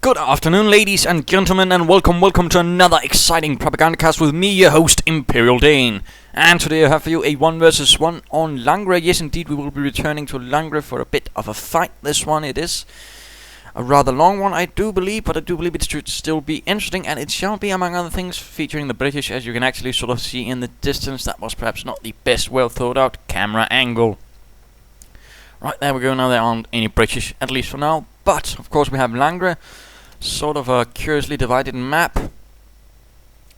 Good afternoon, ladies and gentlemen, and welcome to another exciting Propagandacast with me, your host, ImperialDane. And today I have for you a 1 vs 1 on Langres. Yes, indeed, we will be returning to Langres for a bit of a fight. This one, it is a rather long one, I do believe, but I do believe it should still be interesting, and it shall be, among other things, featuring the British, as you can actually sort of see in the distance. That was perhaps not the best well thought out camera angle. Right, there we go. Now there aren't any British, at least for now, but of course we have Langres. Sort of a curiously divided map.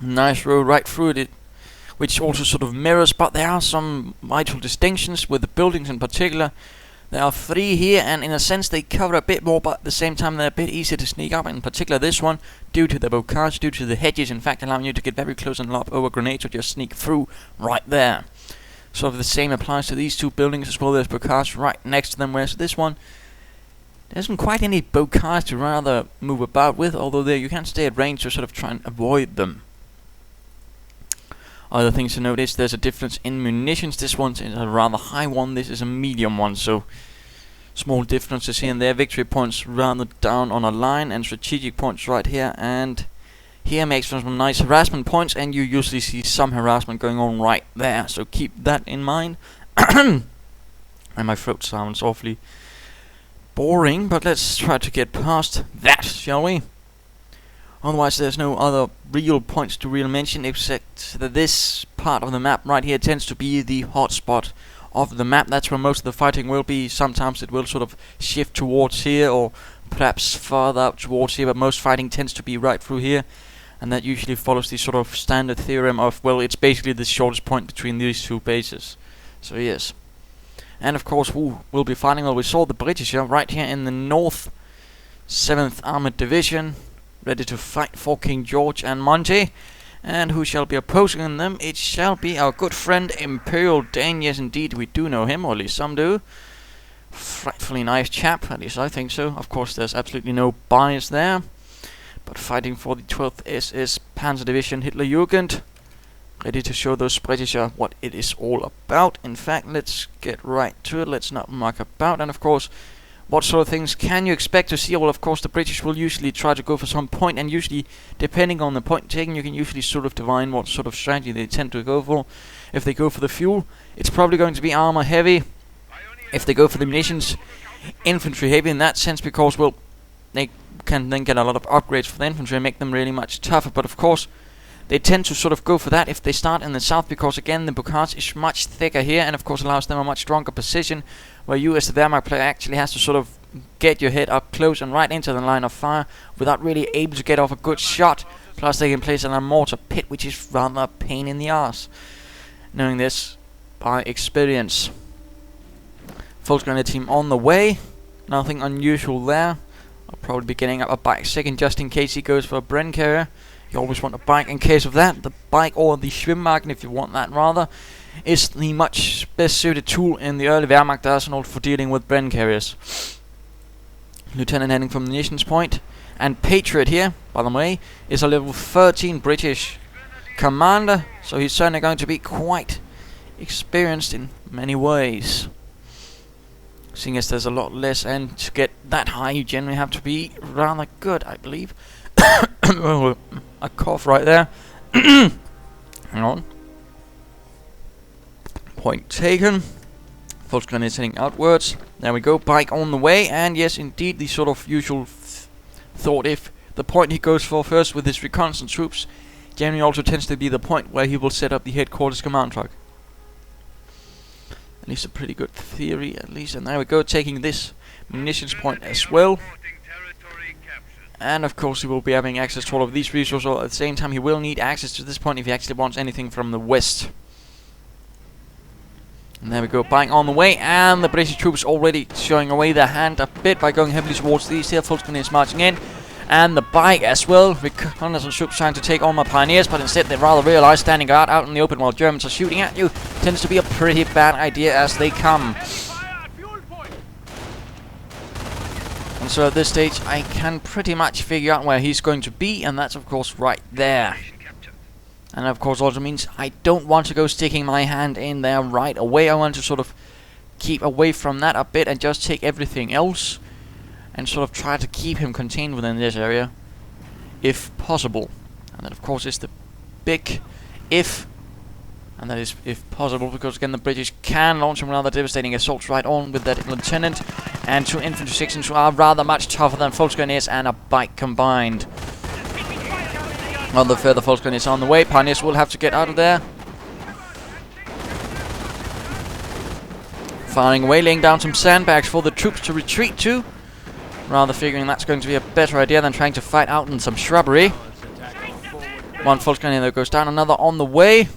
Nice road right through it, which also sort of mirrors, but there are some vital distinctions with the buildings in particular. There are 3 here, and in a sense they cover a bit more, but at the same time they're a bit easier to sneak up, in particular this one, due to the Bocage, due to the hedges, in fact allowing you to get very close and lob over grenades or just sneak through right there. Sort of the same applies to these 2 buildings as well. There's Bocage right next to them, whereas this one, there isn't quite any Bocage to rather move about with, although there you can stay at range to sort of try and avoid them. Other things to notice, there's a difference in munitions. This one is a rather high one, this is a medium one, so small differences here and there. Victory points rather down on a line, and strategic points right here, and here makes for some nice harassment points, and you usually see some harassment going on right there, so keep that in mind. And my throat sounds awfully boring, but let's try to get past that, shall we? Otherwise there's no other real points to really mention, except that this part of the map right here tends to be the hotspot of the map. That's where most of the fighting will be. Sometimes it will sort of shift towards here, or perhaps farther out towards here, but most fighting tends to be right through here, and that usually follows the sort of standard theorem of, well, it's basically the shortest point between these 2 bases. So yes. And of course, who will be fighting? Well, we saw the British here, right here in the north, 7th Armoured Division, ready to fight for King George and Monty. And who shall be opposing them? It shall be our good friend ImperialDane. Yes, indeed, we do know him, or at least some do. Frightfully nice chap, at least I think so. Of course, there's absolutely no bias there. But fighting for the 12th SS Panzer Division Hitlerjugend. Ready to show those British what it is all about. In fact, let's get right to it. Let's not muck about. And of course, what sort of things can you expect to see? Well, of course, the British will usually try to go for some point, and usually, depending on the point taken, you can usually sort of divine what sort of strategy they tend to go for. If they go for the fuel, it's probably going to be armor heavy. If they go for the munitions, infantry heavy in that sense, because, well, they can then get a lot of upgrades for the infantry and make them really much tougher. But of course, they tend to sort of go for that if they start in the south, because again the Bocage is much thicker here, and of course allows them a much stronger position, where you as the Wehrmacht player actually has to sort of get your head up close and right into the line of fire without really able to get off a good shot. Plus they can place a mortar pit, which is rather a pain in the arse, knowing this by experience. Full grenade team on the way, nothing unusual there. I'll probably be getting up a bike second just in case he goes for a Bren carrier. You always want a bike in case of that. The bike, or the Schwimmwagen if you want that rather, is the much best suited tool in the early Wehrmacht arsenal for dealing with Bren carriers. Lieutenant heading from the munitions point. And Patriiot here, by the way, is a level 13 British commander, so he's certainly going to be quite experienced in many ways. Seeing as there's a lot less, and to get that high you generally have to be rather good, I believe. Oh, a cough right there. Hang on. Point taken. Full grenade is heading outwards. There we go, bike on the way, and yes, indeed, the sort of usual thought, if the point he goes for first with his reconnaissance troops generally also tends to be the point where he will set up the headquarters command truck. At least a pretty good theory, at least. And there we go, taking this munitions point as well. And of course he will be having access to all of these resources. At the same time, he will need access to this point if he actually wants anything from the west. And there we go, buying on the way, and the British troops already showing away their hand a bit by going heavily towards these here. Full is marching in, and the bike as well. Reconnaissance troops trying to take on my pioneers, but instead they rather realize standing guard out in the open while Germans are shooting at you tends to be a pretty bad idea as they come. And so at this stage I can pretty much figure out where he's going to be, and that's of course right there. And of course also means I don't want to go sticking my hand in there right away. I want to sort of keep away from that a bit and just take everything else. and sort of try to keep him contained within this area, if possible. And that, of course, is the big if. And that is if possible, because again the British can launch some rather devastating assaults right on with that lieutenant and 2 infantry sections who are rather much tougher than Volksgrenadiers and a bike combined. Well, the further Volksgrenadiers on the way, Pioneers will have to get out of there. Firing away, laying down some sandbags for the troops to retreat to, rather figuring that's going to be a better idea than trying to fight out in some shrubbery. One Volksgrenadier goes down, another on the way.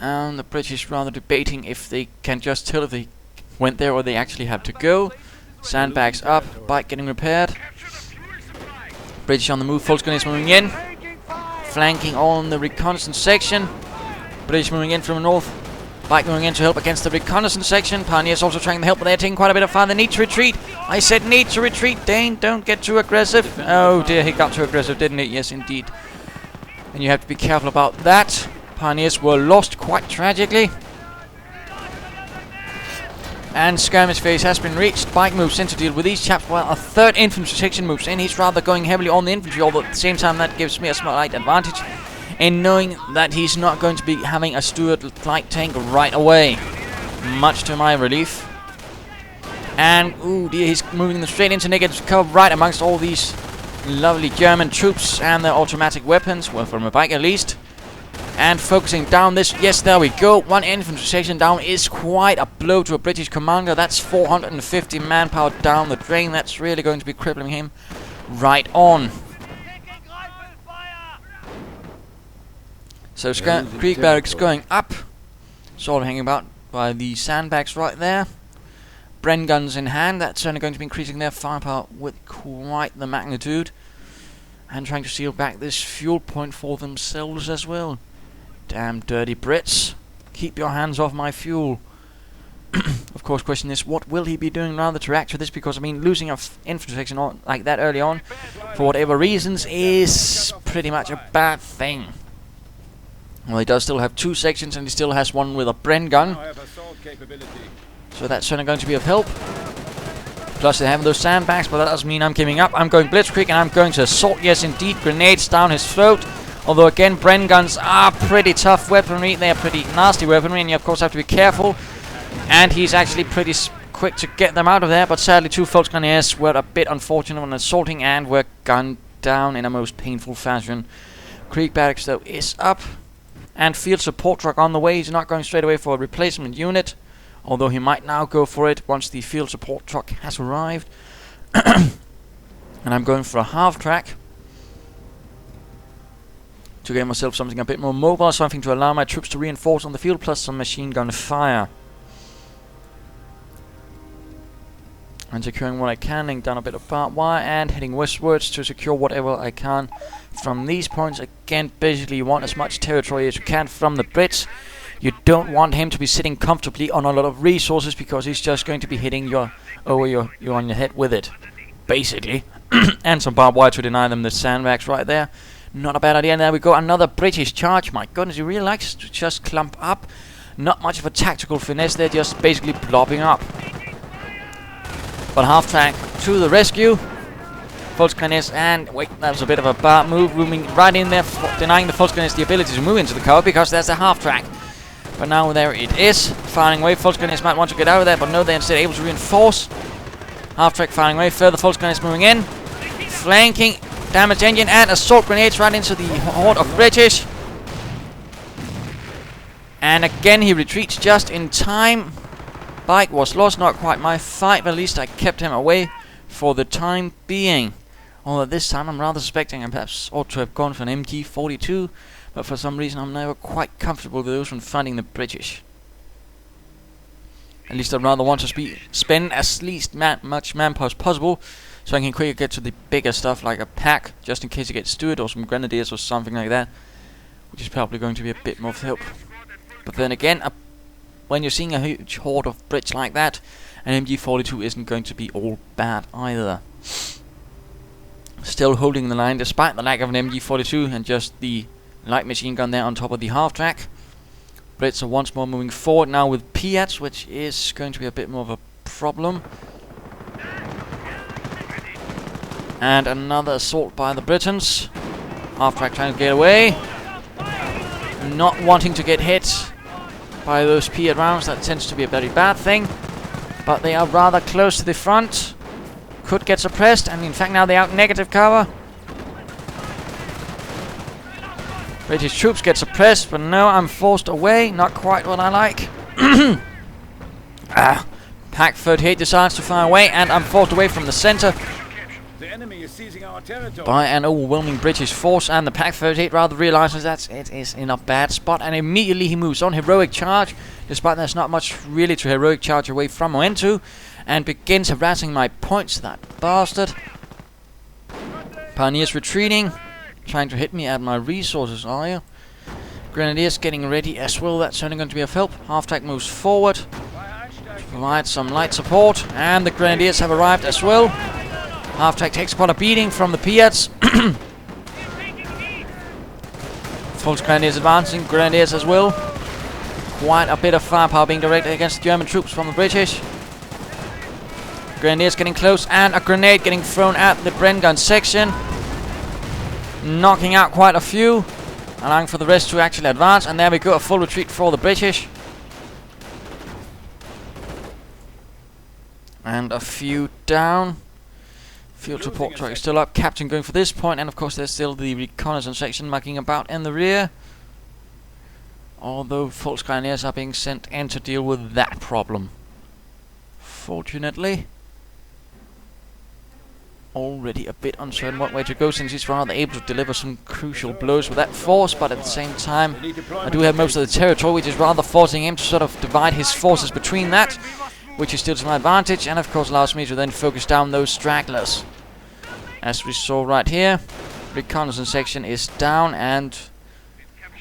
And the British rather debating if they can just tell if they went there or they actually have to go. Sandbags up, bike getting repaired. British on the move, Volksgrenadiers moving in. Flanking on the reconnaissance section. British moving in from the north. Bike moving in to help against the reconnaissance section. Pioneers also trying to help, but they're taking quite a bit of fire. They need to retreat. I said need to retreat. Dane, don't get too aggressive. Oh dear, he got too aggressive, didn't he? Yes, indeed. And you have to be careful about that. Pioneers were lost quite tragically. And skirmish phase has been reached. Bike moves in to deal with these chaps while a 3rd infantry section moves in. He's rather going heavily on the infantry, although at the same time that gives me a slight advantage in knowing that he's not going to be having a Stuart light tank right away. Much to my relief. And, ooh dear, he's moving them straight into negative cover right amongst all these lovely German troops and their automatic weapons, well, from a bike at least. And focusing down this, yes, there we go. 1 infantry section down is quite a blow to a British commander. That's 450 manpower down the drain. That's really going to be crippling him right on. So Krieg barracks going up, sort of hanging about by the sandbags right there. Bren guns in hand, that's certainly going to be increasing their firepower with quite the magnitude. And trying to seal back this fuel point for themselves as well. Damn dirty Brits. Keep your hands off my fuel. Of course, question is, what will he be doing rather to react to this? Because, I mean, losing an infantry section like that early on, for whatever reasons, is pretty much a bad thing. Well, he does still have 2 sections, and he still has 1 with a Bren gun. So that's certainly going to be of help. Plus they have those sandbags, but that doesn't mean I'm giving up. I'm going blitzkrieg, and I'm going to assault. Yes, indeed, grenades down his throat. Although again, Bren guns are pretty tough weaponry. They are pretty nasty weaponry, and you of course have to be careful. And he's actually pretty quick to get them out of there. But sadly, 2 Volksgrenadiers were a bit unfortunate when assaulting and were gunned down in a most painful fashion. Krieg barracks though is up, and field support truck on the way. He's not going straight away for a replacement unit, although he might now go for it once the field support truck has arrived. And I'm going for a half track to get myself something a bit more mobile, something to allow my troops to reinforce on the field, plus some machine gun fire. And securing what I can, laying down a bit of barbed wire and heading westwards to secure whatever I can from these points. Again, basically you want as much territory as you can from the Brits. You don't want him to be sitting comfortably on a lot of resources, because he's just going to be hitting you on your head with it, basically. And some barbed wire to deny them the sandbags right there. Not a bad idea. And there we go, another British charge. My goodness, he really likes to just clump up. Not much of a tactical finesse, they're just basically plopping up. But half track to the rescue. Volksgrenadiers, and wait, that was a bit of a bad move, moving right in there, denying the Volksgrenadiers the ability to move into the cover, because there's a half track. But now there it is, firing away. Volksgrenadiers might want to get out of there, but no, they're instead able to reinforce. Half track firing away, further Volksgrenadiers moving in, flanking, damaged engine, and assault grenades right into the horde of British. And again he retreats just in time. Bike was lost, not quite my fight, but at least I kept him away for the time being. Although this time I'm rather suspecting I perhaps ought to have gone for an MG42, but for some reason I'm never quite comfortable with those when fighting the British. At least I'd rather want to spend as least much manpower as possible, so I can quickly get to the bigger stuff like a pack, just in case it gets Stuart or some grenadiers or something like that, which is probably going to be a bit more of help. But then again, when you're seeing a huge horde of Brits like that, an MG42 isn't going to be all bad either. Still holding the line despite the lack of an MG42 and just the light machine gun there on top of the half track. Brits are once more moving forward now with Piats, which is going to be a bit more of a problem. And another assault by the Britons. Half-track trying to get away. Not wanting to get hit by those Piat rounds. That tends to be a very bad thing. But they are rather close to the front. Could get suppressed, and in fact now they're out negative cover. British troops get suppressed, but no, I'm forced away. Not quite what I like. Pack 38 decides to fire away, and I'm forced away from the center by an overwhelming British force, and the Pack 38 rather realizes that it is in a bad spot, and immediately he moves on. Heroic charge, despite there's not much really to heroic charge away from or into, and begins harassing my points, that bastard. Pioneers retreating. Trying to hit me at my resources, are you? Grenadiers getting ready as well. That's certainly going to be of help. Half-track moves forward to provide some light support, and the Grenadiers have arrived as well. Half-track takes quite a beating from the Piats. False Grenadiers advancing. Grenadiers as well. Quite a bit of firepower being directed against the German troops from the British. Grenadiers getting close, and a grenade getting thrown at the Bren gun section, knocking out quite a few, allowing for the rest to actually advance. And there we go, a full retreat for the British. And a few down. Field support truck is still up. Captain going for this point, and of course there's still the reconnaissance section mucking about in the rear. Although false Grenadiers are being sent in to deal with that problem. Fortunately. Already a bit uncertain what way to go, since he's rather able to deliver some crucial blows with that force, but at the same time I do have most of the territory, which is rather forcing him to sort of divide his forces between that, which is still to my advantage, and of course allows me to then focus down those stragglers. As we saw right here, reconnaissance section is down and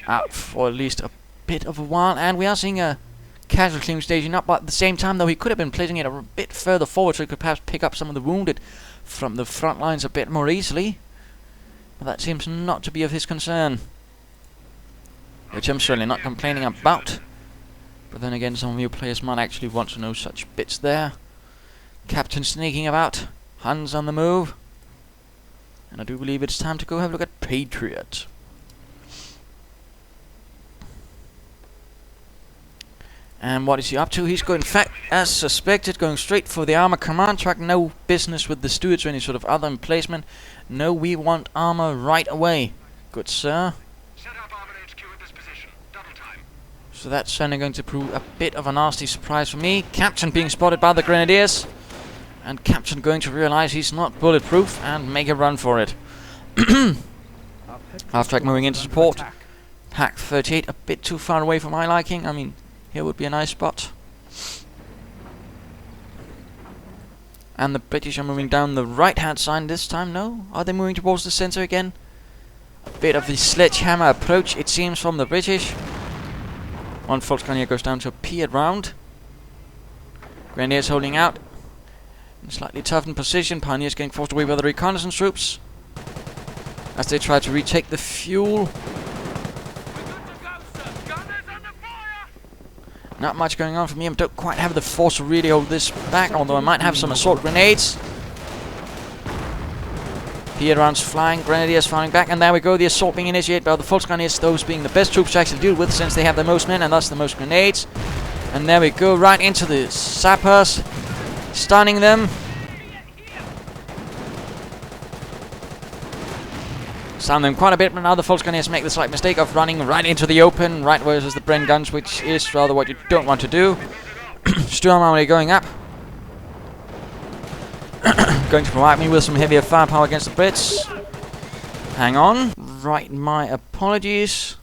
out for at least a bit of a while, and we are seeing a casualty claim staging up, but at the same time though he could have been placing it a bit further forward so he could perhaps pick up some of the wounded from the front lines a bit more easily, but that seems not to be of his concern, which I'm certainly not complaining about. But then again, some of you players might actually want to know such bits there. Captain sneaking about, Huns on the move, and I do believe it's time to go have a look at Patriot. And what is he up to? He's going, in fact, as suspected, going straight for the armor command track. No business with the stewards or any sort of other emplacement. No, we want armor right away. Good sir. Set up Armoured HQ at this position. Double time. So that's certainly going to prove a bit of a nasty surprise for me. Captain being spotted by the Grenadiers. And Captain going to realize he's not bulletproof and make a run for it. Half-track moving into support. Pack 38 a bit too far away for my liking. I mean, here would be a nice spot. And the British are moving down the right-hand side this time. No? Are they moving towards the center again? A bit of the sledgehammer approach, it seems, from the British. One Volksgrenadier goes down to a Piat round. Grenadiers holding out. In slightly toughened position. Pioneers getting forced away by the reconnaissance troops as they try to retake the fuel. Not much going on for me. I don't quite have the force to really hold this back, although I might have some assault grenades. Piat rounds flying, Grenadiers firing back, and there we go, the assault being initiated by the Volksgrenadiers, those being the best troops to actually deal with since they have the most men and thus the most grenades. And there we go, right into the sappers, stunning them. Stun them quite a bit, but now the Volksgrenadiers make the slight mistake of running right into the open, right versus the Bren guns, which is rather what you don't want to do. Storm army going up. Going to provide me with some heavier firepower against the Brits. Hang on. Right, my apologies.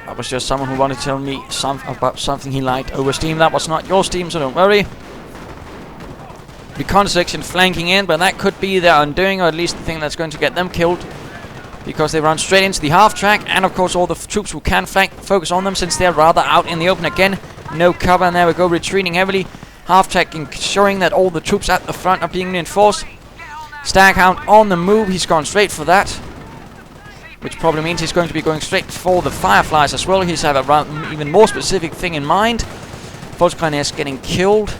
That was just someone who wanted to tell me about something he liked over Steam. That was not your Steam, so don't worry. Recon section flanking in, but that could be their undoing, or at least the thing that's going to get them killed, because they run straight into the half-track, and of course all the troops who can flank focus on them since they're rather out in the open again. No cover, and there we go, retreating heavily. Half-track ensuring that all the troops at the front are being reinforced. Staghound on the move, he's gone straight for that. which probably means he's going to be going straight for the Fireflies as well. He's have a even more specific thing in mind. Volksgrenadiers getting killed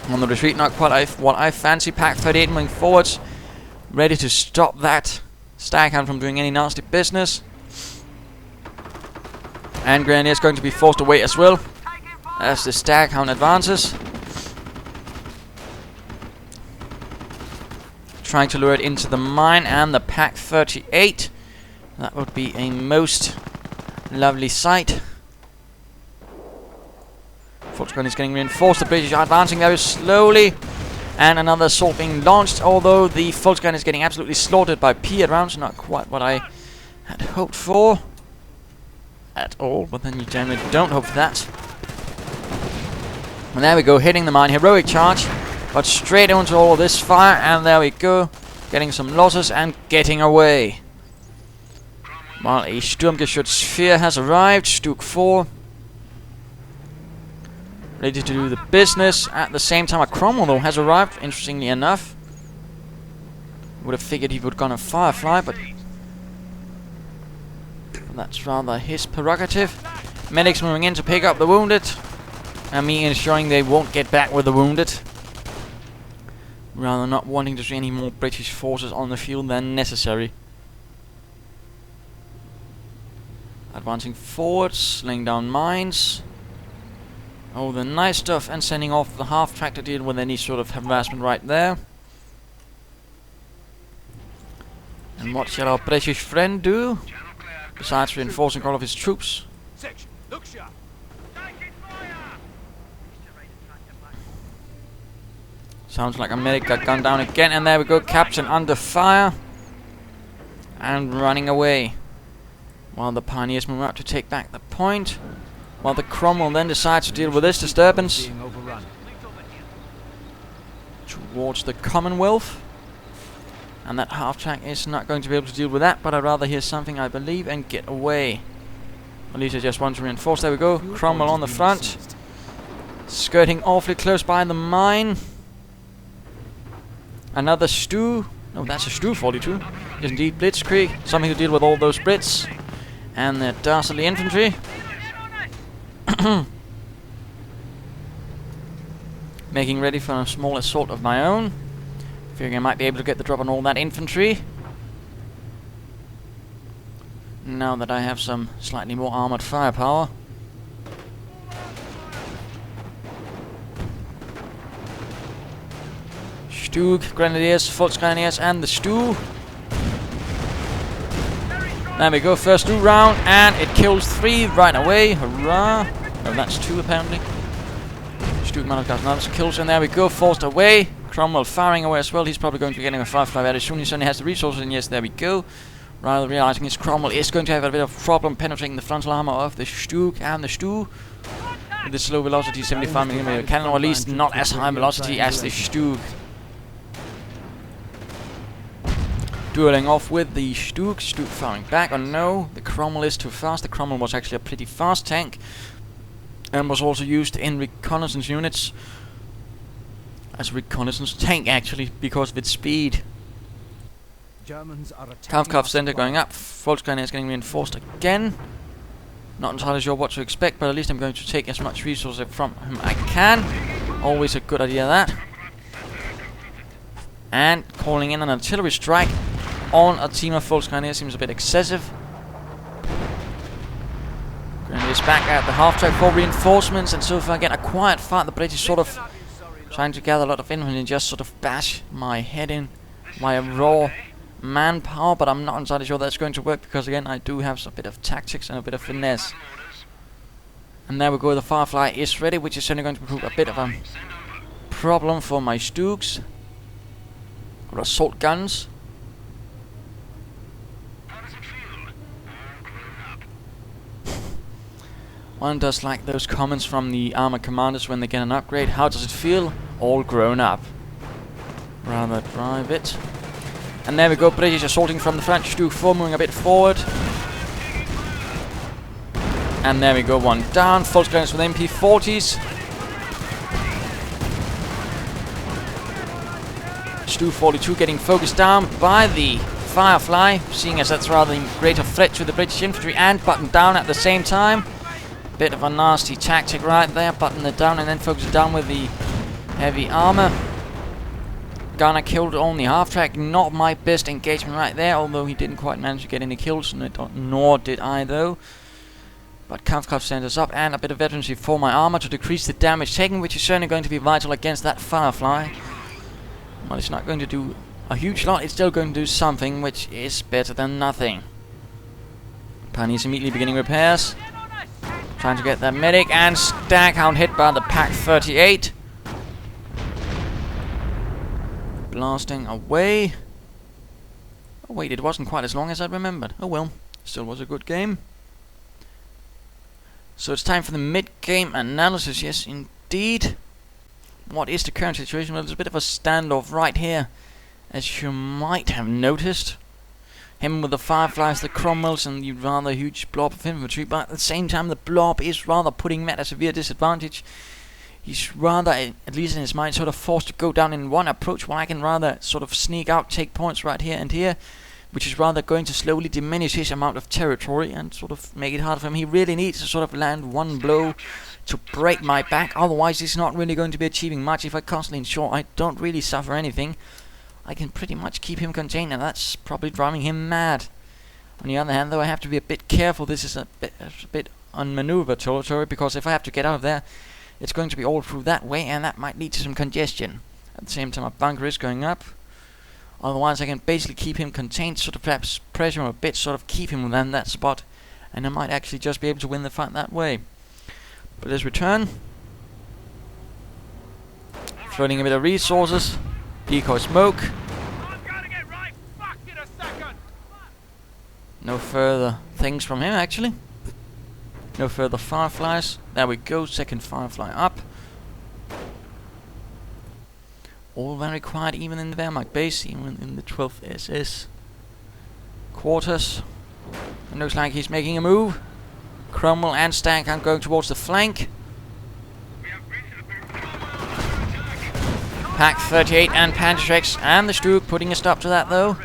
on the retreat, not quite what I fancy. Pack 38 moving forwards, ready to stop that Staghound from doing any nasty business. And Grenadiers going to be forced away as well as the Staghound advances, trying to lure it into the mine and the Pack 38. That would be a most lovely sight. Volksgrenadiers is getting reinforced. The British are advancing very slowly, and another assault being launched, although the Volksgrenadiers is getting absolutely slaughtered by Patriot rounds. Not quite what I had hoped for at all, but then you generally don't hope for that. And there we go, hitting the mine. Heroic charge, but straight into all of this fire, and there we go, getting some losses and getting away. While a Sturmgeschützsphere has arrived, Stug 4, ready to do the business. At the same time, a Cromwell though has arrived, interestingly enough. Would have figured he would have gone a Firefly, but that's rather his prerogative. Medics moving in to pick up the wounded, and me ensuring they won't get back with the wounded. Rather not wanting to see any more British forces on the field than necessary. Advancing forwards, laying down mines. Oh, the nice stuff, and sending off the half-track to deal with any sort of harassment right there. And what shall our British friend do? Besides reinforcing all of his troops. Sounds like a medic got gunned down again, and there we go, Captain under fire and running away. While the Pioneers move out to take back the point, while the Cromwell then decides to deal with this disturbance towards the Commonwealth. And that half-track is not going to be able to deal with that, but I'd rather hear something, I believe, and get away. At least I just want to reinforce. There we go. Cromwell on the front, skirting awfully close by the mine. Another Stu. No, that's a Stu 42. Yes, indeed, Blitzkrieg. Something to deal with all those Brits and their dastardly infantry. Making ready for a small assault of my own. Figuring I might be able to get the drop on all that infantry. Now that I have some slightly more armoured firepower. Stug, Grenadiers, Volksgrenadiers, and the Stu. There we go, first Stu round, and it kills 3 right away. Hurrah! Oh, that's 2 apparently. Stug might have got another kills, and there we go, forced away. Cromwell firing away as well. He's probably going to be getting a Firefly very soon. He certainly has the resources, and yes, there we go. Rather realizing his Cromwell is going to have a bit of problem penetrating the frontal armor of the Stug and the Stu. With the slow velocity 75mm cannon, or at least not as high velocity as the Stug. Dueling off with the Stug. Stug firing back. Oh no, the Cromwell is too fast. The Cromwell was actually a pretty fast tank, and was also used in reconnaissance units. As a reconnaissance tank, actually, because of its speed. Kampfkraft center going up. Volksgrenadier is getting reinforced again. Not entirely sure what to expect, but at least I'm going to take as much resources from him I can. Always a good idea, that. And calling in an artillery strike on a team of Volksgrenadier seems a bit excessive. Grenadiers back at the half-track for reinforcements, and so far again a quiet fight. The British sort of trying to gather a lot of infantry and just sort of bash my head in via raw manpower, but I'm not entirely sure that's going to work, because again I do have a bit of tactics and a bit of finesse. And there we go, the Firefly is ready, which is certainly going to prove a bit of a problem for my Stugs, or assault guns. One does like those comments from the armored commanders when they get an upgrade. How does it feel? All grown up. Rather drive it. And there we go, British assaulting from the front. Stug 4 moving a bit forward. And there we go, one down. Volksgrenadiers with MP40s. Stug 42 getting focused down by the Firefly, seeing as that's rather a greater threat to the British infantry, and button down at the same time. Bit of a nasty tactic right there, button it down and then focus it down with the heavy armor. Gunner killed on the half-track, not my best engagement right there, although he didn't quite manage to get any kills, nor did I though. But Kampfkraft centers up, and a bit of veterancy for my armor to decrease the damage taken, which is certainly going to be vital against that Firefly. Well, it's not going to do a huge lot, it's still going to do something, which is better than nothing. Pioneers immediately beginning repairs. Trying to get that medic, and Staghound hit by the Pak-38. Blasting away. Oh wait, it wasn't quite as long as I remembered. Oh well, still was a good game. So it's time for the mid-game analysis. Yes, indeed. What is the current situation? Well, there's a bit of a standoff right here, as you might have noticed. Him with the Fireflies, the Cromwells, and the rather huge blob of infantry, but at the same time the blob is rather putting him at a severe disadvantage. He's rather, at least in his mind, sort of forced to go down in one approach, while I can rather sort of sneak out, take points right here and here, which is rather going to slowly diminish his amount of territory and sort of make it hard for him. He really needs to sort of land one blow to break my back, otherwise he's not really going to be achieving much. If I constantly ensure I don't really suffer anything, I can pretty much keep him contained, and that's probably driving him mad. On the other hand, though, I have to be a bit careful. This is a bit unmaneuverable territory, because if I have to get out of there, it's going to be all through that way, and that might lead to some congestion. At the same time, my bunker is going up. Otherwise, I can basically keep him contained, sort of perhaps pressure him a bit, sort of keep him within that spot, and I might actually just be able to win the fight that way. But let's return. Floating a bit of resources. Decoy smoke. No further things from him, actually. No further Fireflies. There we go, second Firefly up. All very quiet, even in the Wehrmacht base, even in the 12th SS quarters. It looks like he's making a move. Cromwell and Staghound going towards the flank. Pak-38 and Panzerx and the Stuk putting a stop to that, though.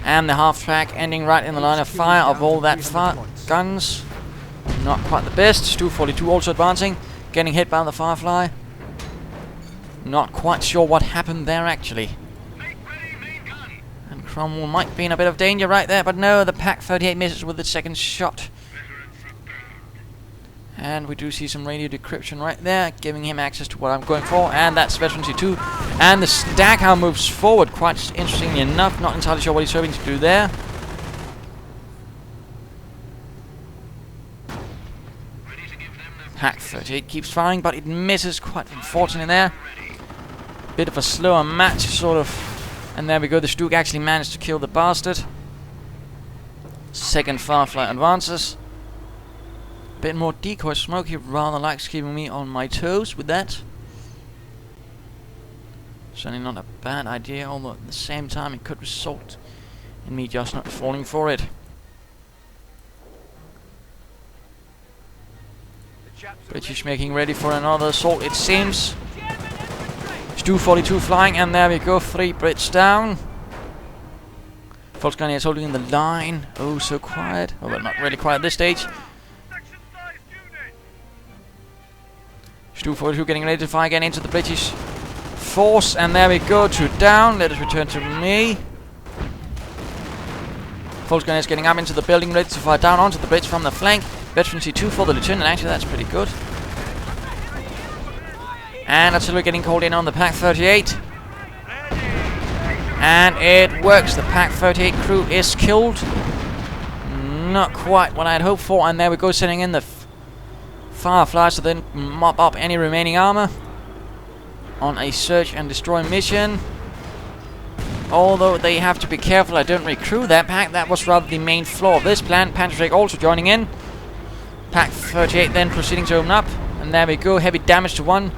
And the half-track ending right in the line of fire of all that guns. Not quite the best. Stu 42 also advancing, getting hit by the Firefly. Not quite sure what happened there, actually. And Cromwell might be in a bit of danger right there, but no, the Pak-38 misses with the second shot. And we do see some radio decryption right there, giving him access to what I'm going for, and that's veterancy 2. And the Staghound moves forward, quite interestingly enough. Not entirely sure what he's hoping to do there. Pak-38 keeps firing, but it misses, quite unfortunately there. Bit of a slower match, sort of. And there we go, the Stuk actually managed to kill the bastard. Second Firefly advances. Bit more decoy smoke. He rather likes keeping me on my toes with that. Certainly not a bad idea, although at the same time it could result in me just not falling for it. British making ready for another assault, it seems. Stu 42 flying, and there we go, 3 Brits down. Volkswagen is holding in the line. Oh, so quiet. Oh, well, not really quiet at this stage. Stu 42 getting ready to fire again into the British force, and there we go, 2 down. Let us return to me. Volkswagen is getting up into the building, ready to fire down onto the Brits from the flank. Veterancy 2 for the lieutenant, actually that's pretty good. And artillery getting called in on the Pak-38. And it works, the Pak-38 crew is killed. Not quite what I had hoped for, and there we go, sending in the Fireflies to then mop up any remaining armor on a search and destroy mission. Although they have to be careful I don't recruit that pack, that was rather the main flaw of this plan. Panzerx also joining in. Pak-38 then proceeding to open up, and there we go, heavy damage to 1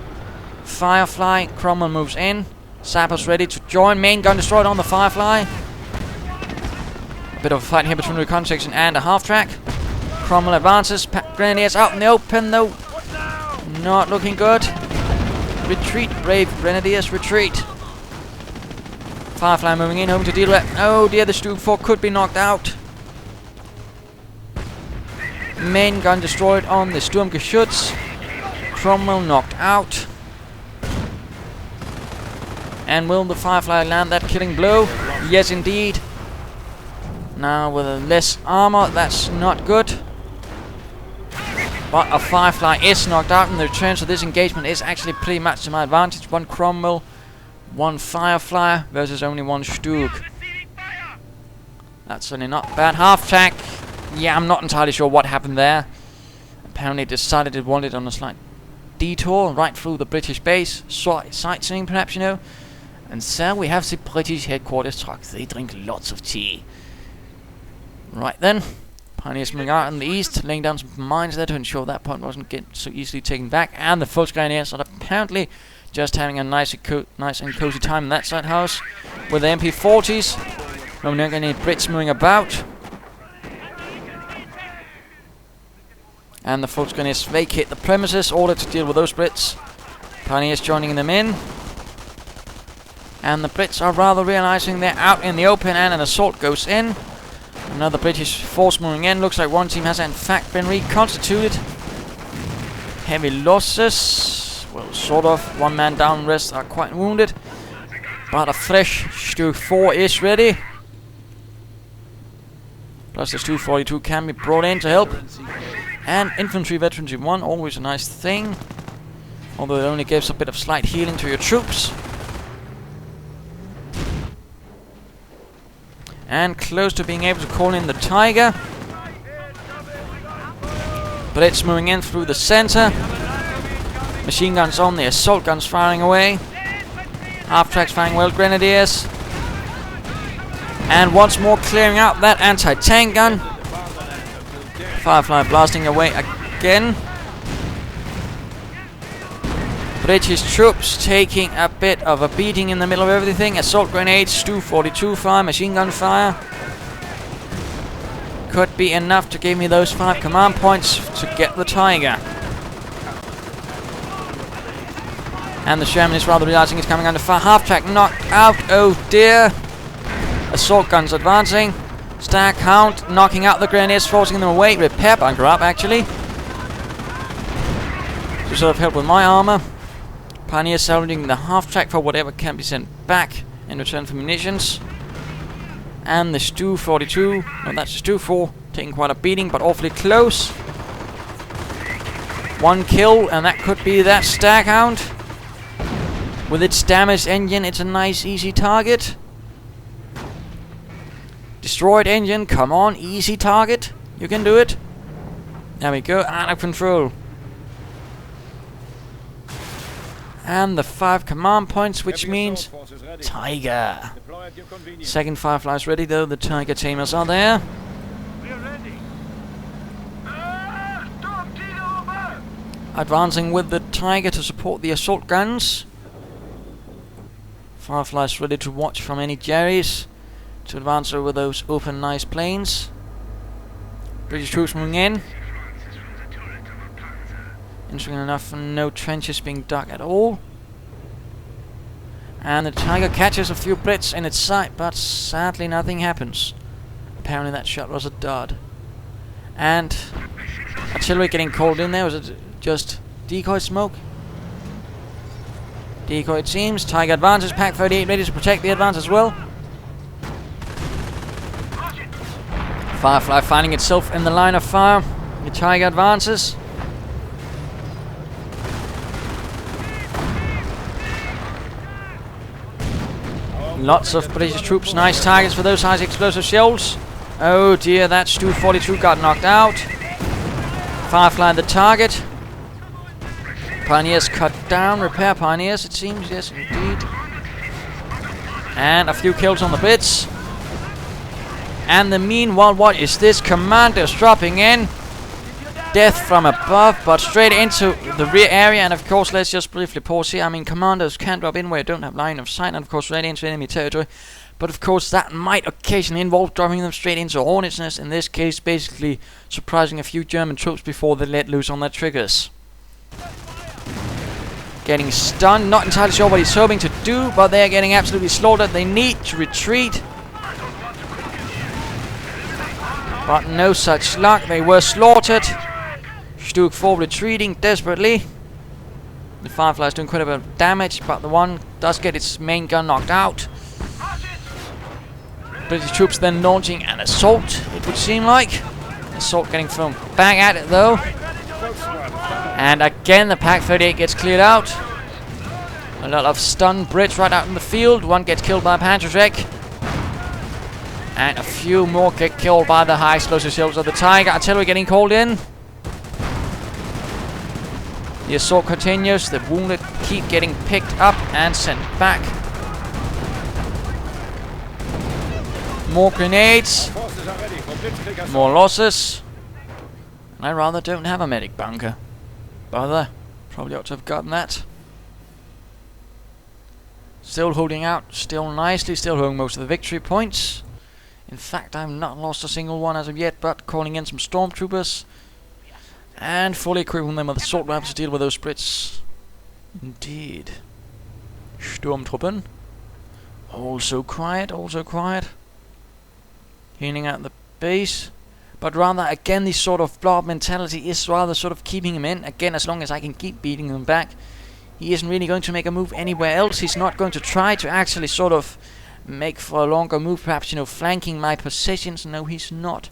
Firefly. Cromwell moves in. Sappers ready to join. Main gun destroyed on the Firefly. A bit of a fight here between the recon section and a half-track. Cromwell advances. Grenadiers out in the open, though. Not looking good. Retreat, brave grenadiers, retreat. Firefly moving in, hoping to deal with it. Oh dear, the Stu 4 could be knocked out. Main gun destroyed on the Sturmgeschütz. Cromwell knocked out. And will the Firefly land that killing blow? Yes, indeed. Now with less armor, that's not good. But a Firefly is knocked out, and the return to this engagement is actually pretty much to my advantage. 1 Cromwell, 1 Firefly versus only 1 Stug. That's certainly not bad. Half-track. Yeah, I'm not entirely sure what happened there. Apparently it decided it wanted on a slight detour right through the British base. Sightseeing, perhaps, you know. And so we have the British headquarters truck. They drink lots of tea. Right then. Pioneers moving out in the east, laying down some mines there to ensure that point wasn't get so easily taken back. And the Volks Grenadiers are apparently just having a nice and cozy time in that side house with the MP40s. No longer any Brits moving about. And the Volks Grenadiers vacate the premises, ordered to deal with those Brits. Pioneers joining them in. And the Brits are rather realizing they're out in the open, and an assault goes in. Another British force moving in. Looks like one team has in fact been reconstituted. Heavy losses. Well, sort of. 1 man down, rest are quite wounded. But a fresh Stu 4 is ready. Plus the Stu 42 can be brought in to help. And infantry veterancy 1, always a nice thing. Although it only gives a bit of slight healing to your troops. And close to being able to call in the Tiger. Blitz moving in through the center. Machine guns on, the assault guns firing away. Half-tracks firing well, Grenadiers. And once more clearing out that anti-tank gun. Firefly blasting away again. British troops taking a bit of a beating in the middle of everything. Assault grenades, Stu 42 fire, machine gun fire. Could be enough to give me those 5 command points to get the Tiger. And the Sherman is rather realizing he's coming under fire. Half-track knocked out, oh dear. Assault guns advancing. Stack Hound knocking out the Grenadiers, forcing them away. Repair bunker up, actually. To sort of help with my armor. Pioneers salvaging the half-track for whatever can be sent back in return for munitions. And the Stu 42, no, that's the Stu 4, taking quite a beating, but awfully close. 1 kill, and that could be that Staghound. With its damaged engine, it's a nice, easy target. Destroyed engine, come on, easy target. You can do it. There we go, out of control. And the 5 command points, which means Tiger. Second Firefly's ready though, the Tiger tamers are there. Advancing with the Tiger to support the assault guns. Firefly's ready to watch from any Jerrys to advance over those open nice plains. British troops moving in. Interesting enough, no trenches being dug at all. And the Tiger catches a few Brits in its sight, but sadly nothing happens. Apparently that shot was a dud. And artillery getting called in there. Was it just decoy smoke? Decoy it seems. Tiger advances. Pack 38 ready to protect the advance as well. Firefly finding itself in the line of fire. The Tiger advances. Lots of British troops. Nice targets for those high explosive shells. Oh dear, that Stu 42 got knocked out. Firefly the target. Pioneers cut down. Repair Pioneers, it seems. Yes, indeed. And a few kills on the Brits. And the meanwhile, what is this? Commandos dropping in. Death from above, but straight into the rear area. And of course, let's just briefly pause here. I mean, commandos can drop in where you don't have line of sight, and of course, right into enemy territory. But of course, that might occasionally involve dropping them straight into Hornets' nest. In this case, basically surprising a few German troops before they let loose on their triggers. Getting stunned. Not entirely sure what he's hoping to do, but they're getting absolutely slaughtered. They need to retreat. But no such luck. They were slaughtered. Stuk 4 retreating desperately. The Firefly is doing quite a bit of damage, but the one does get its main gun knocked out. British troops then launching an assault, it would seem like. Assault getting thrown back at it though. And again the Pak 38 gets cleared out. A lot of stunned Brits right out in the field. One gets killed by a Patriiot. And a few more get killed by the high explosive shells of the Tiger. Artillery getting called in. The assault continues. The wounded keep getting picked up and sent back. More grenades. More losses. I rather don't have a medic bunker. Bother. Probably ought to have gotten that. Still holding out. Still nicely. Still holding most of the victory points. In fact, I've not lost a single one as of yet, but calling in some stormtroopers. And fully equipping them with assault rifles to deal with those Brits. Indeed. Sturmtruppen. Also quiet, also quiet. Healing out the base. But rather, again, this sort of blob mentality is rather sort of keeping him in. Again, as long as I can keep beating him back. He isn't really going to make a move anywhere else. He's not going to try to actually sort of make for a longer move, perhaps, you know, flanking my positions. No, he's not.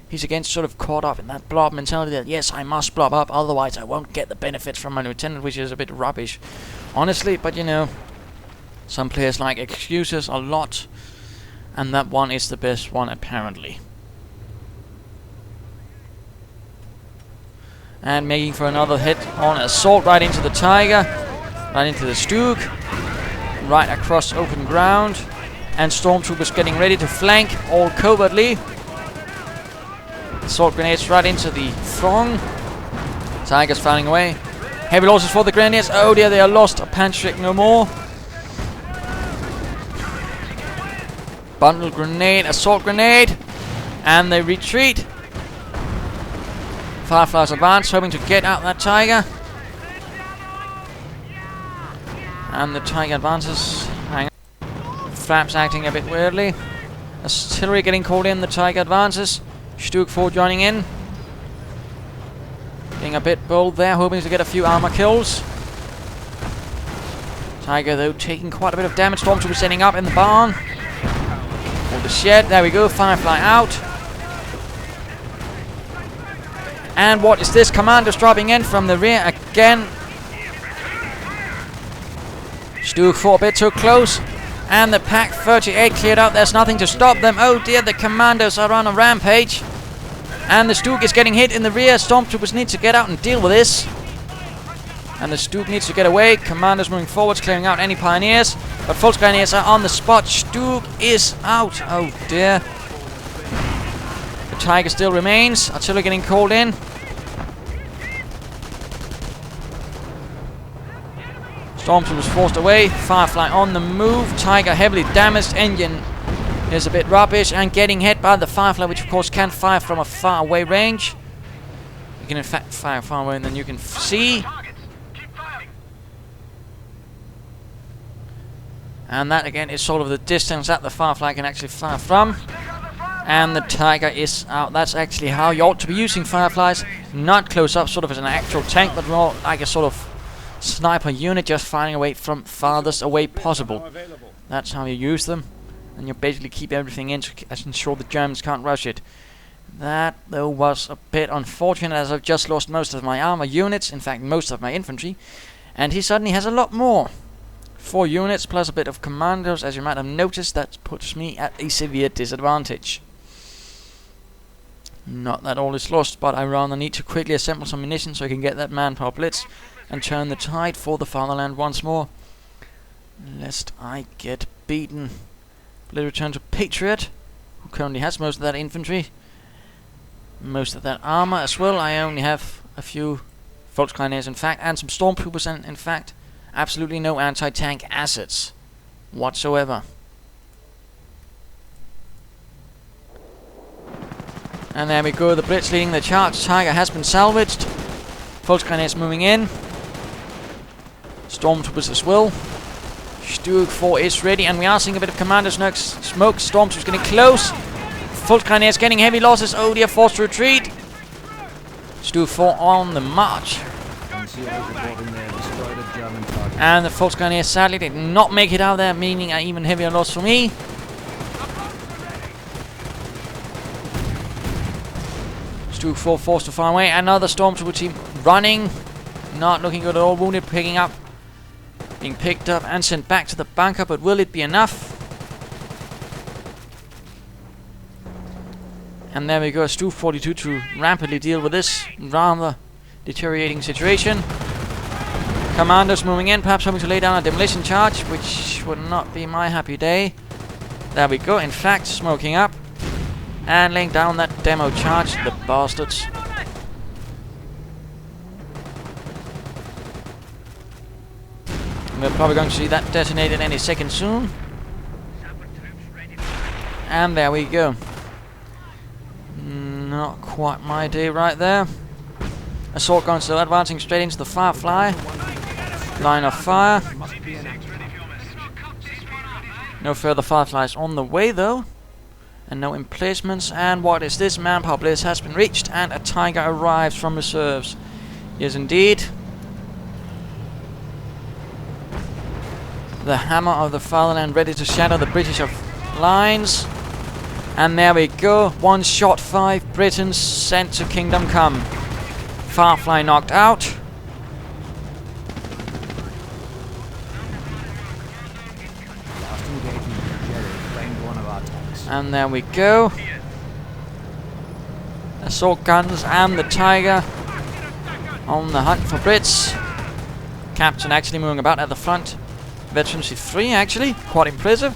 He's again sort of caught up in that blob mentality that, yes, I must blob up, otherwise I won't get the benefits from my lieutenant, which is a bit rubbish, honestly. But, you know, some players like excuses a lot, and that one is the best one, apparently. And making for another hit on assault right into the Tiger, right into the Stuk, right across open ground. And stormtroopers getting ready to flank, all covertly. Assault grenades right into the throng. Tigers firing away. Heavy losses for the grenadiers. Oh dear, they are lost. A Patriot no more. Bundle grenade, assault grenade. And they retreat. Fireflies advance, hoping to get out that Tiger. And the Tiger advances. Hang on. Flaps acting a bit weirdly. Artillery getting called in. The Tiger advances. Stuk 4 joining in. Being a bit bold there, hoping to get a few armor kills. Tiger, though, taking quite a bit of damage. Stormtroopers setting up in the barn. Or the shed. There we go. Firefly out. And what is this? Commandos dropping in from the rear again. Stuk 4 a bit too close. And the Pak 38 cleared out. There's nothing to stop them. Oh dear, the commandos are on a rampage. And the Stuk is getting hit in the rear. Stormtroopers need to get out and deal with this. And the Stuk needs to get away. Commandos moving forwards, clearing out any pioneers. But false pioneers are on the spot. Stuk is out. Oh dear. The Tiger still remains. Artillery getting called in. Stormtroopers forced away. Firefly on the move. Tiger heavily damaged. Engine is a bit rubbish. And getting hit by the Firefly, which of course can fire from a far away range. You can in fact fire far away than you can see. And that again is sort of the distance that the Firefly can actually fire from. And the Tiger is out. That's actually how you ought to be using Fireflies. Not close up, sort of as an actual tank, but more like a sort of sniper unit, just firing away from farthest away possible. That's how you use them. And you basically keep everything in to ensure the Germans can't rush it. That, though, was a bit unfortunate, as I've just lost most of my armor units. In fact, most of my infantry. And he suddenly has a lot more. 4 units plus a bit of commandos, as you might have noticed. That puts me at a severe disadvantage. Not that all is lost, but I rather need to quickly assemble some munitions so I can get that manpower blitz and turn the tide for the fatherland once more, lest I get beaten. Let's return to Patriot, who currently has most of that infantry, most of that armor as well. I only have a few Volkskriegers, in fact, and some stormtroopers, and in fact absolutely no anti-tank assets whatsoever. And there we go, the Brits leading the charge. Tiger has been salvaged. Volkskriegers moving in. stormtroopers as well. Stug 4 is ready, and we are seeing a bit of commander smoke. Stormtroopers getting close. Volksgrenadiers getting heavy losses. Oh dear, forced to retreat. Stug 4 on the march. And the Volksgrenadiers sadly did not make it out there, meaning an even heavier loss for me. Stug 4 forced to far away. Another stormtrooper team running. Not looking good at all. Wounded, picking up. Being picked up and sent back to the bunker, but will it be enough? And there we go, Stug 42 to rapidly deal with this rather deteriorating situation. Commandos moving in, perhaps hoping to lay down a demolition charge, which would not be my happy day. There we go, in fact, smoking up. And laying down that demo charge, the bastards. We're probably going to see that detonated any second soon. And there we go. Not quite my day right there. Assault guns still advancing straight into the Firefly. Line of fire. No further Fireflies on the way though. And no emplacements. And what is this? Manpower bliss has been reached and a Tiger arrives from reserves. Yes indeed. The hammer of the fatherland ready to shatter the British lines. And there we go. One shot, 5 Britons sent to Kingdom Come. Firefly knocked out. And there we go. Assault guns and the Tiger on the hunt for Brits. Captain actually moving about at the front. Veterancy 3 actually, quite impressive.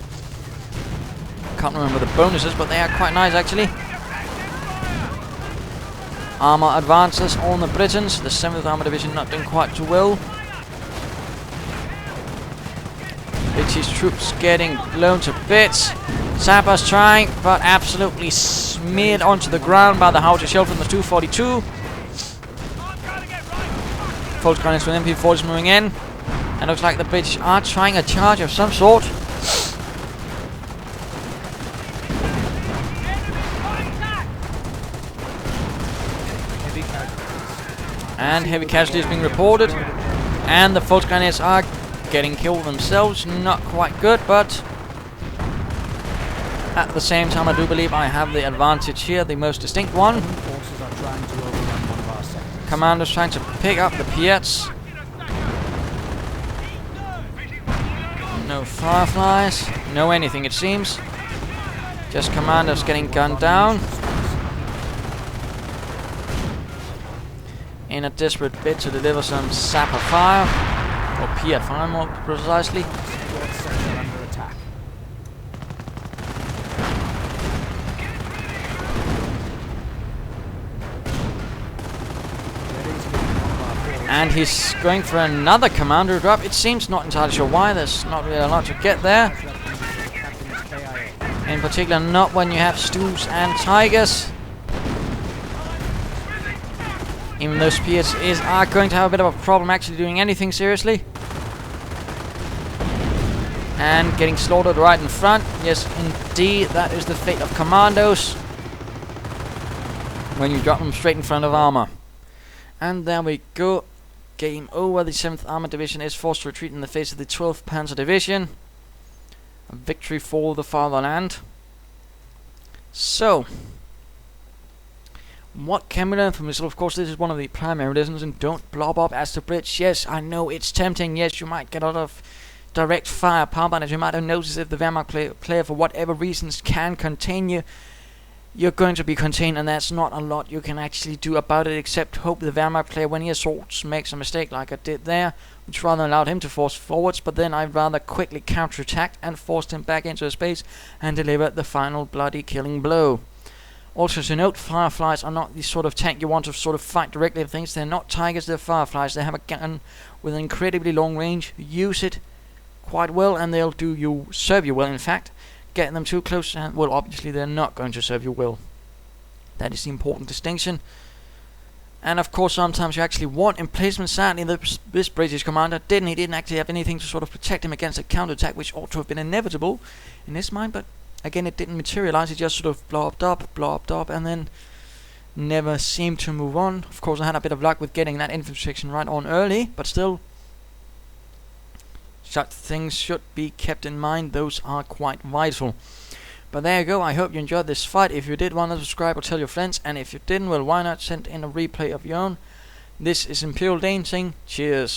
Can't remember the bonuses, but they are quite nice actually. Armor advances on the Britons. The 7th Armoured Division not doing quite too well. British troops getting blown to bits. Sappers trying, but absolutely smeared onto the ground by the howitzer shell from the 242. Volksgrenadiers with MP40s moving in. And looks like the British are trying a charge of some sort. And heavy casualties being reported. And the Volksgrenadiers are getting killed themselves. Not quite good, but at the same time I do believe I have the advantage here, the most distinct one. Commanders trying to pick up the Piets. No Fireflies, no anything it seems. Just Commandos getting gunned down. In a desperate bid to deliver some sapper fire, or Piet fire more precisely. And he's going for another commander drop. It seems, not entirely sure why. There's not really a lot to get there. In particular, not when you have Stugs and Tigers. Even though Spears are going to have a bit of a problem actually doing anything seriously. And getting slaughtered right in front. Yes, indeed, that is the fate of commandos when you drop them straight in front of armor. And there we go. Game over. The 7th Armoured Division is forced to retreat in the face of the 12th Panzer Division. A victory for the fatherland. So, what can we learn from this? Well, of course, this is one of the primary lessons, and don't blob up as the Brits. Yes, I know it's tempting. Yes, you might get a lot of direct firepower, but as you might have noticed, if the Wehrmacht player, for whatever reasons, can contain you, you're going to be contained, and that's not a lot you can actually do about it, except hope the Wehrmacht player, when he assaults, makes a mistake like I did there, which rather allowed him to force forwards, but then I rather quickly counterattacked and forced him back into space and delivered the final bloody killing blow. Also to note, Fireflies are not the sort of tank you want to sort of fight directly with things. They're not Tigers, they're Fireflies. They have a gun with an incredibly long range. Use it quite well and they'll serve you well, in fact. Getting them too close, and well, obviously they're not going to serve you well. That is the important distinction. And of course sometimes you actually want emplacement. Sadly this British commander didn't actually have anything to sort of protect him against a counterattack, which ought to have been inevitable in his mind, but again it didn't materialize. It just sort of blobbed up and then never seemed to move on. Of course I had a bit of luck with getting that infantry section right on early, but still such things should be kept in mind. Those are quite vital. But there you go, I hope you enjoyed this fight. If you did, want to subscribe or tell your friends, and if you didn't, well, why not send in a replay of your own. This is ImperialDane saying cheers.